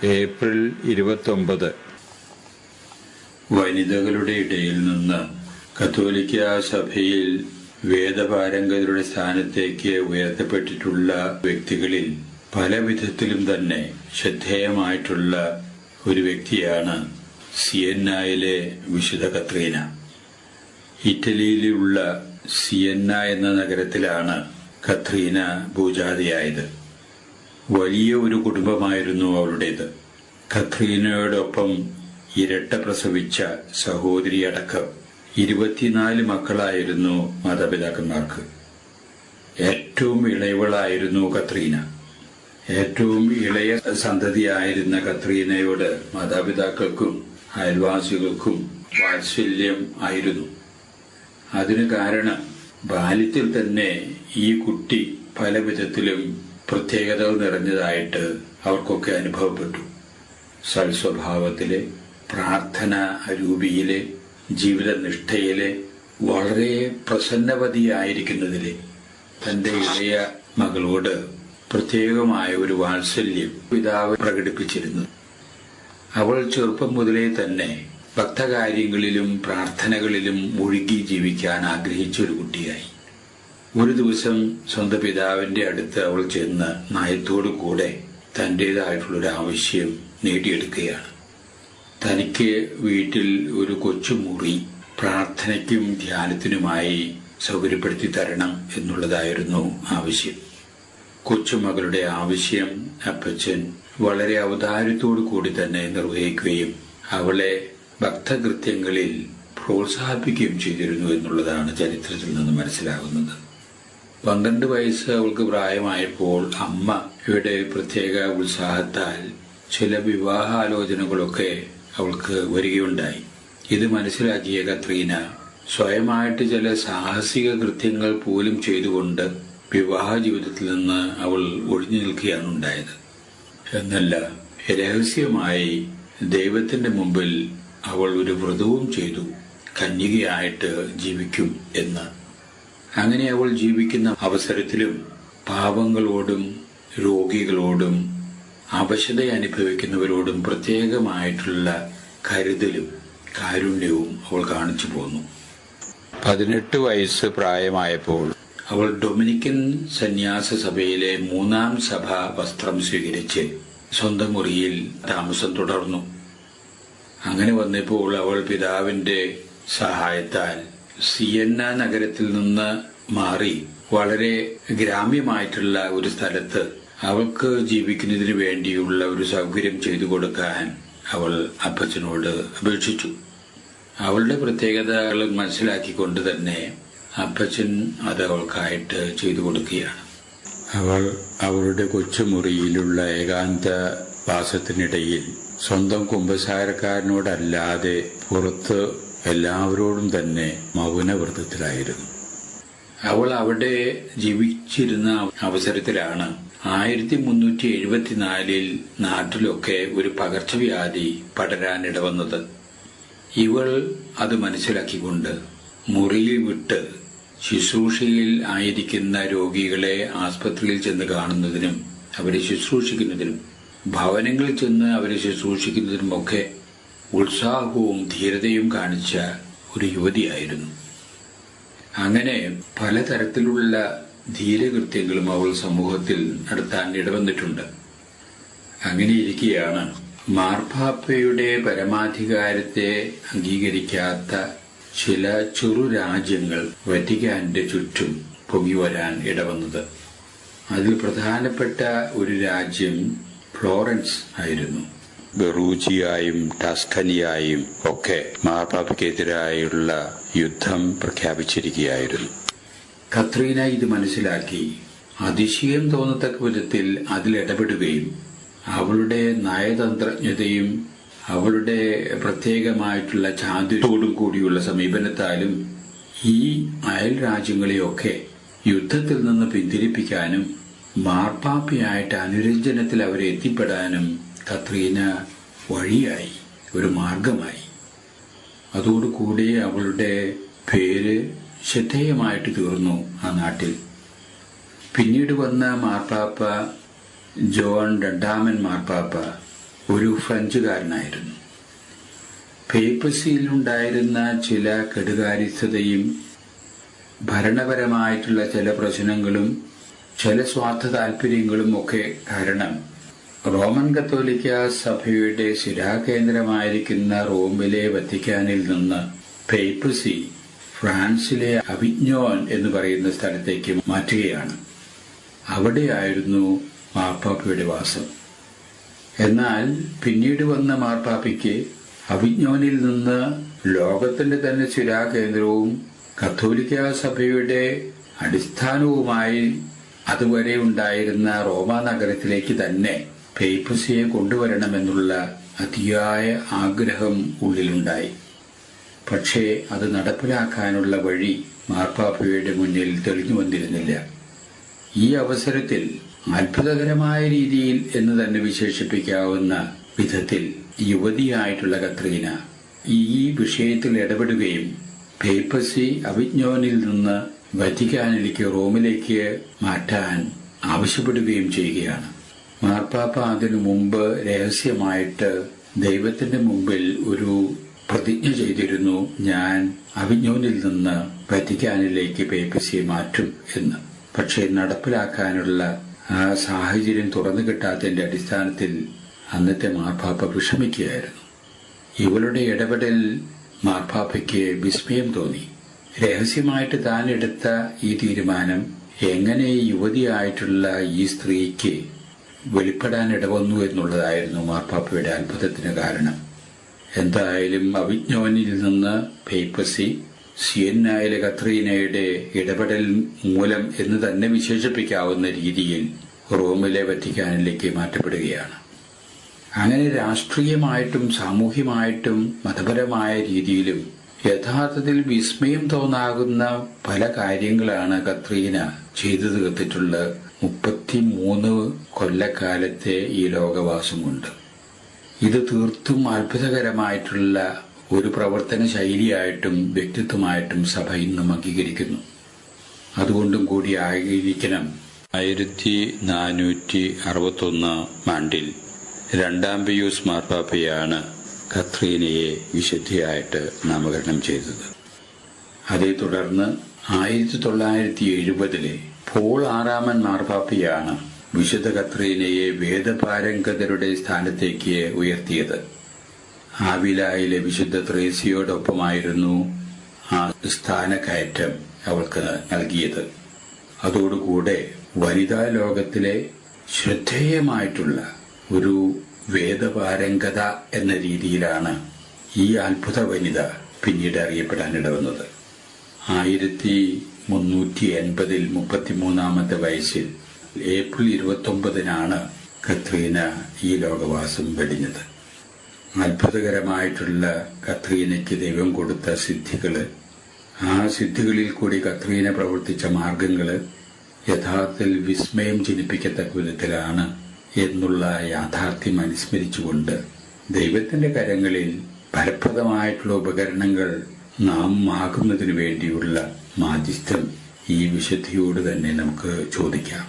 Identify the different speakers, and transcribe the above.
Speaker 1: April 29. വനിതകളുടെ ഇടയിൽ നിന്ന് കത്തോലിക്ക സഭയിൽ വേദപാരംഗതരുടെ സ്ഥാനത്തേക്ക് ഉയർത്തപ്പെട്ടിട്ടുള്ള വ്യക്തികളിൽ പല വിധത്തിലും തന്നെ ശ്രദ്ധേയമായിട്ടുള്ള ഒരു വ്യക്തിയാണ് സിയന്നായിലെ വിശുദ്ധ കത്രീന. ഇറ്റലിയിലുള്ള സിയന്ന എന്ന നഗരത്തിലാണ് കത്രീന പൂജാതിയായത്. വലിയ ഒരു കുടുംബമായിരുന്നു അവളുടേത്. കത്രീനയോടൊപ്പം ഇരട്ട പ്രസവിച്ച സഹോദരി അടക്കം 24 മക്കളായിരുന്നു മാതാപിതാക്കന്മാർക്ക്. ഏറ്റവും ഇളയവളായിരുന്നു കത്രീന. ഏറ്റവും ഇളയ സന്തതിയായിരുന്ന കത്രീനയോട് മാതാപിതാക്കൾക്കും അയൽവാസികൾക്കും വാത്സല്യം ആയിരുന്നു. അതിന് കാരണം ബാല്യത്തിൽ തന്നെ ഈ കുട്ടി പല വിധത്തിലും പ്രത്യേകതകൾ നിറഞ്ഞതായിട്ട് അവർക്കൊക്കെ അനുഭവപ്പെട്ടു. സൽസ്വഭാവത്തിലെ, പ്രാർത്ഥന രൂപിയിലെ, ജീവിതനിഷ്ഠയിലെ, വളരെ പ്രസന്നവതിയായിരിക്കുന്നതിലെ തന്റെ ഇളയ മകളോട് പ്രത്യേകമായ ഒരു വാത്സല്യം പിതാവ് പ്രകടിപ്പിച്ചിരുന്നു. അവൾ ചെറുപ്പം മുതലേ തന്നെ ഭക്തകാര്യങ്ങളിലും പ്രാർത്ഥനകളിലും മുഴുകി ജീവിക്കാൻ ആഗ്രഹിച്ച ഒരു കുട്ടിയായി. ഒരു ദിവസം സ്വന്തം പിതാവിന്റെ അടുത്ത് അവൾ ചെന്ന് നയത്തോടു കൂടെ തന്റേതായിട്ടുള്ളൊരു ആവശ്യം നേടിയെടുക്കുകയാണ്. തനിക്ക് വീട്ടിൽ ഒരു കൊച്ചുമുറി പ്രാർത്ഥനയ്ക്കും ധ്യാനത്തിനുമായി സൗകര്യപ്പെടുത്തി തരണം എന്നുള്ളതായിരുന്നു ആവശ്യം. കൊച്ചുമകളുടെ ആവശ്യം അപ്പച്ചൻ വളരെ ഔദാര്യത്തോടു കൂടി തന്നെ നിർവഹിക്കുകയും അവളെ ഭക്തകൃത്യങ്ങളിൽ പ്രോത്സാഹിപ്പിക്കുകയും ചെയ്തിരുന്നു എന്നുള്ളതാണ് ചരിത്രത്തിൽ നിന്ന് മനസ്സിലാകുന്നത്. 12 വയസ്സ് അവൾക്ക് പ്രായമായപ്പോൾ അമ്മയുടെ പ്രത്യേക ഉത്സാഹത്താൽ ചില വിവാഹാലോചനകളൊക്കെ അവൾക്ക് വരികയുണ്ടായി. ഇത് മനസ്സിലാക്കിയ കത്രീന സ്വയമായിട്ട് ചില സാഹസിക കൃത്യങ്ങൾ പോലും ചെയ്തുകൊണ്ട് വിവാഹ ജീവിതത്തിൽ നിന്ന് അവൾ ഒഴിഞ്ഞു നിൽക്കുകയാണ് ഉണ്ടായത്. എന്നല്ല, രഹസ്യമായി ദൈവത്തിന്റെ മുമ്പിൽ അവൾ ഒരു വ്രതവും ചെയ്തു കന്യകയായിട്ട് ജീവിക്കും എന്ന്. അങ്ങനെ അവൾ ജീവിക്കുന്ന അവസരത്തിലും പാവങ്ങളോടും രോഗികളോടും അവശത അനുഭവിക്കുന്നവരോടും പ്രത്യേകമായിട്ടുള്ള കരുതലും കാരുണ്യവും അവൾ കാണിച്ചു പോന്നു. 18 വയസ്സ് പ്രായമായപ്പോൾ അവൾ ഡൊമിനിക്കൻ സന്യാസ സഭയിലെ 3-ാം സഭ വസ്ത്രം സ്വീകരിച്ച് സ്വന്തം മുറിയിൽ താമസം തുടർന്നു. അങ്ങനെ വന്നപ്പോൾ അവൾ പിതാവിന്റെ സഹായത്താൽ സിയന്ന നഗരത്തിൽ നിന്ന് മാറി വളരെ ഗ്രാമ്യമായിട്ടുള്ള ഒരു സ്ഥലത്ത് അവൾക്ക് ജീവിക്കുന്നതിന് വേണ്ടിയുള്ള ഒരു സൗകര്യം ചെയ്തു കൊടുക്കാൻ അവൾ അപ്പച്ചനോട് അപേക്ഷിച്ചു. അവളുടെ പ്രത്യേകതകൾ മനസ്സിലാക്കിക്കൊണ്ട് തന്നെ അപ്പച്ചൻ അത് അവൾക്കായിട്ട് ചെയ്തു കൊടുക്കുകയാണ്. അവൾ അവളുടെ കൊച്ചുമുറിയിലുള്ള ഏകാന്ത വാസത്തിനിടയിൽ സ്വന്തം കുമ്പസാരക്കാരനോടല്ലാതെ പുറത്ത് എല്ലാവരോടും തന്നെ മൗനവ്രതത്തിലായിരുന്നു. അവൾ അവിടെ ജീവിച്ചിരുന്ന അവസരത്തിലാണ് 1374 നാട്ടിലൊക്കെ ഒരു പകർച്ചവ്യാധി പടരാനിടവന്നത്. ഇവൾ അത് മനസ്സിലാക്കിക്കൊണ്ട് മുറിയിൽ വിട്ട് ശുശ്രൂഷയിൽ ആയിരിക്കുന്ന രോഗികളെ ആസ്പത്രിയിൽ ചെന്ന് കാണുന്നതിനും അവരെ ശുശ്രൂഷിക്കുന്നതിനും ഭവനങ്ങളിൽ ചെന്ന് അവരെ ശുശ്രൂഷിക്കുന്നതിനുമൊക്കെ ഉത്സാഹവും ധീരതയും കാണിച്ച ഒരു യുവതിയായിരുന്നു. അങ്ങനെ പലതരത്തിലുള്ള ധീരകൃത്യങ്ങളും അവൾ സമൂഹത്തിൽ നടത്താൻ ഇടവന്നിട്ടുണ്ട്. അങ്ങനെയിരിക്കെയാണ് മാർപ്പാപ്പയുടെ പരമാധികാരത്തെ അംഗീകരിക്കാത്ത ചില ചെറു രാജ്യങ്ങൾ വറ്റിക്കാന്റെ ചുറ്റും പൊങ്ങി വരാൻ ഇടവന്നത്. അതിൽ പ്രധാനപ്പെട്ട ഒരു രാജ്യം ഫ്ലോറൻസ് ആയിരുന്നു. ബെറൂജിയായും ടസ്കനിയായും ഒക്കെ മാർപ്പാപ്പയ്ക്കെതിരായുള്ള യുദ്ധം പ്രഖ്യാപിച്ചിരിക്കുകയായിരുന്നു. കത്രീന ഇത് മനസ്സിലാക്കി അതിശയം തോന്നത്തക്ക വിധത്തിൽ അതിലിടപെടുകയും അവളുടെ നയതന്ത്രജ്ഞതയും അവളുടെ പ്രത്യേകമായിട്ടുള്ള ചാതുര്യത്തോടും കൂടിയുള്ള സമീപനത്താലും ഈ അയൽ രാജ്യങ്ങളെയൊക്കെ യുദ്ധത്തിൽ നിന്ന് പിന്തിരിപ്പിക്കാനും മാർപ്പാപ്പയായിട്ട് അനുരഞ്ജനത്തിൽ അവരെ എത്തിപ്പെടാനും കത്രീന വഴിയായി, ഒരു മാർഗമായി. അതോടുകൂടി അവളുടെ പേര് ശ്രദ്ധേയമായിട്ട് തീർന്നു ആ നാട്ടിൽ. പിന്നീട് വന്ന മാർപ്പാപ്പ ജോൺ 2-ാമൻ മാർപ്പാപ്പ ഒരു ഫ്രഞ്ചുകാരനായിരുന്നു. പേപ്പസിയിലുണ്ടായിരുന്ന ചില കെടുകാര്യസ്ഥതയും ഭരണപരമായിട്ടുള്ള ചില പ്രശ്നങ്ങളും ചില സ്വാർത്ഥ താല്പര്യങ്ങളും ഒക്കെ കാരണം റോമൻ കത്തോലിക്ക സഭയുടെ ശിലാകേന്ദ്രമായിരിക്കുന്ന റോമിലെ വത്തിക്കാനിൽ നിന്ന് പേപ്പസി ഫ്രാൻസിലെ അവിഗ്നോൻ എന്ന് പറയുന്ന സ്ഥലത്തേക്ക് മാറ്റുകയാണ്. അവിടെയായിരുന്നു മാർപ്പാപ്പയുടെ വാസം. എന്നാൽ പിന്നീട് വന്ന മാർപ്പാപ്പയ്ക്ക് അവിഗ്നോനിൽ നിന്ന് ലോകത്തിന്റെ തന്നെ ശിലാകേന്ദ്രവും കത്തോലിക്ക സഭയുടെ അടിസ്ഥാനവുമായി അതുവരെ ഉണ്ടായിരുന്ന റോമാ നഗരത്തിലേക്ക് തന്നെ പേപ്പസിയെ കൊണ്ടുവരണമെന്നുള്ള അതിയായ ആഗ്രഹം ഉള്ളിലുണ്ടായി. പക്ഷേ അത് നടപ്പിലാക്കാനുള്ള വഴി മാർപ്പാപ്പയുടെ മുന്നിൽ തെളിഞ്ഞു വന്നിരുന്നില്ല. ഈ അവസരത്തിൽ അത്ഭുതകരമായ രീതിയിൽ എന്ന് തന്നെ വിശേഷിപ്പിക്കാവുന്ന വിധത്തിൽ യുവതിയായിട്ടുള്ള കത്രീന ഈ വിഷയത്തിൽ ഇടപെടുകയും പേപ്പസി അവിഗ്നോനിൽ നിന്ന് വത്തിക്കാനിലേക്ക് റോമിലേക്ക് മാറ്റാൻ ആവശ്യപ്പെടുകയും ചെയ്യുകയാണ്. മാർപ്പാപ്പ അതിനു മുമ്പ് രഹസ്യമായിട്ട് ദൈവത്തിന്റെ മുമ്പിൽ ഒരു പ്രതിജ്ഞ ചെയ്തിരുന്നു, ഞാൻ അവിഗ്നോനിൽ നിന്ന് വത്തിക്കാനിലേക്ക് പേപ്പസിയെ മാറ്റും എന്ന്. പക്ഷേ നടപ്പിലാക്കാനുള്ള ആ സാഹചര്യം തുറന്നു കിട്ടാത്തതിന്റെ അടിസ്ഥാനത്തിൽ അന്നത്തെ മാർപ്പാപ്പ വിഷമിക്കുകയായിരുന്നു. ഇവളുടെ ഇടപെടൽ മാർപ്പാപ്പയ്ക്ക് വിസ്മയം തോന്നി. രഹസ്യമായിട്ട് താൻ എടുത്ത ഈ തീരുമാനം എങ്ങനെ യുവതിയായിട്ടുള്ള ഈ സ്ത്രീക്ക് വെളിപ്പെടാൻ ഇടവന്നു എന്നുള്ളതായിരുന്നു മാർപ്പാപ്പയുടെ അത്ഭുതത്തിന് കാരണം. എന്തായാലും അവിഗ്നോനിൽ നിന്ന് പേപ്പസി സിയന്നായിലെ കത്രീനയുടെ ഇടപെടൽ മൂലം എന്ന് തന്നെ വിശേഷിപ്പിക്കാവുന്ന രീതിയിൽ റോമിലെ വത്തിക്കാനിലേക്ക് മാറ്റപ്പെടുകയാണ്. അങ്ങനെ രാഷ്ട്രീയമായിട്ടും സാമൂഹ്യമായിട്ടും മതപരമായ രീതിയിലും യഥാർത്ഥത്തിൽ വിസ്മയം തോന്നാകുന്ന പല കാര്യങ്ങളാണ് കത്രീന ചെയ്തു തീർത്തിട്ടുള്ള 33 കൊല്ലക്കാലത്തെ ഈ ലോകവാസം കൊണ്ട്. ഇത് തീർത്തും അത്ഭുതകരമായിട്ടുള്ള ഒരു പ്രവർത്തന ശൈലിയായിട്ടും വ്യക്തിത്വമായിട്ടും സഭ ഇന്നും അംഗീകരിക്കുന്നു. അതുകൊണ്ടും കൂടി ആയിരിക്കണം 1461 ആണ്ടിൽ 2-ാം പിയൂസ് മാർപ്പാപ്പയാണ് കത്രീനയെ വിശുദ്ധയായിട്ട് നാമകരണം ചെയ്തത്. അതേ തുടർന്ന് 1970 പോൾ 6-ാമൻ മാർപ്പാപ്പയാണ് വിശുദ്ധ കത്രീനയെ വേദപാരംഗതരുടെ സ്ഥാനത്തേക്ക് ഉയർത്തിയത്. ആവിലായിലെ വിശുദ്ധ ത്രേസ്യയോടൊപ്പമായിരുന്നു ആ സ്ഥാനക്കയറ്റം അവൾക്ക് നൽകിയത്. അതോടുകൂടെ വനിതാ ലോകത്തിലെ ശ്രദ്ധേയമായിട്ടുള്ള ഒരു വേദപാരംഗത എന്ന രീതിയിലാണ് ഈ അത്ഭുത വനിത പിന്നീട് അറിയപ്പെടാനിടവന്നത്. 1380 33-ാമത്തെ വയസ്സിൽ ഏപ്രിൽ 29 കത്രീന ഈ ലോകവാസം വെടിഞ്ഞത്. അത്ഭുതകരമായിട്ടുള്ള കത്രീനയ്ക്ക് ദൈവം കൊടുത്ത സിദ്ധികള്, ആ സിദ്ധികളിൽ കൂടി കത്രീന പ്രവർത്തിച്ച മാർഗങ്ങള് യഥാർത്ഥത്തിൽ വിസ്മയം ജനിപ്പിക്കത്തക്ക വിധത്തിലാണ് എന്നുള്ള യാഥാർത്ഥ്യം അനുസ്മരിച്ചുകൊണ്ട് ദൈവത്തിന്റെ കരങ്ങളിൽ ഫലപ്രദമായിട്ടുള്ള ഉപകരണങ്ങൾ നാം ആകുന്നതിനു വേണ്ടിയുള്ള മാധ്യസ്ഥം ഈ വിശുദ്ധിയോട് തന്നെ നമുക്ക് ചോദിക്കാം.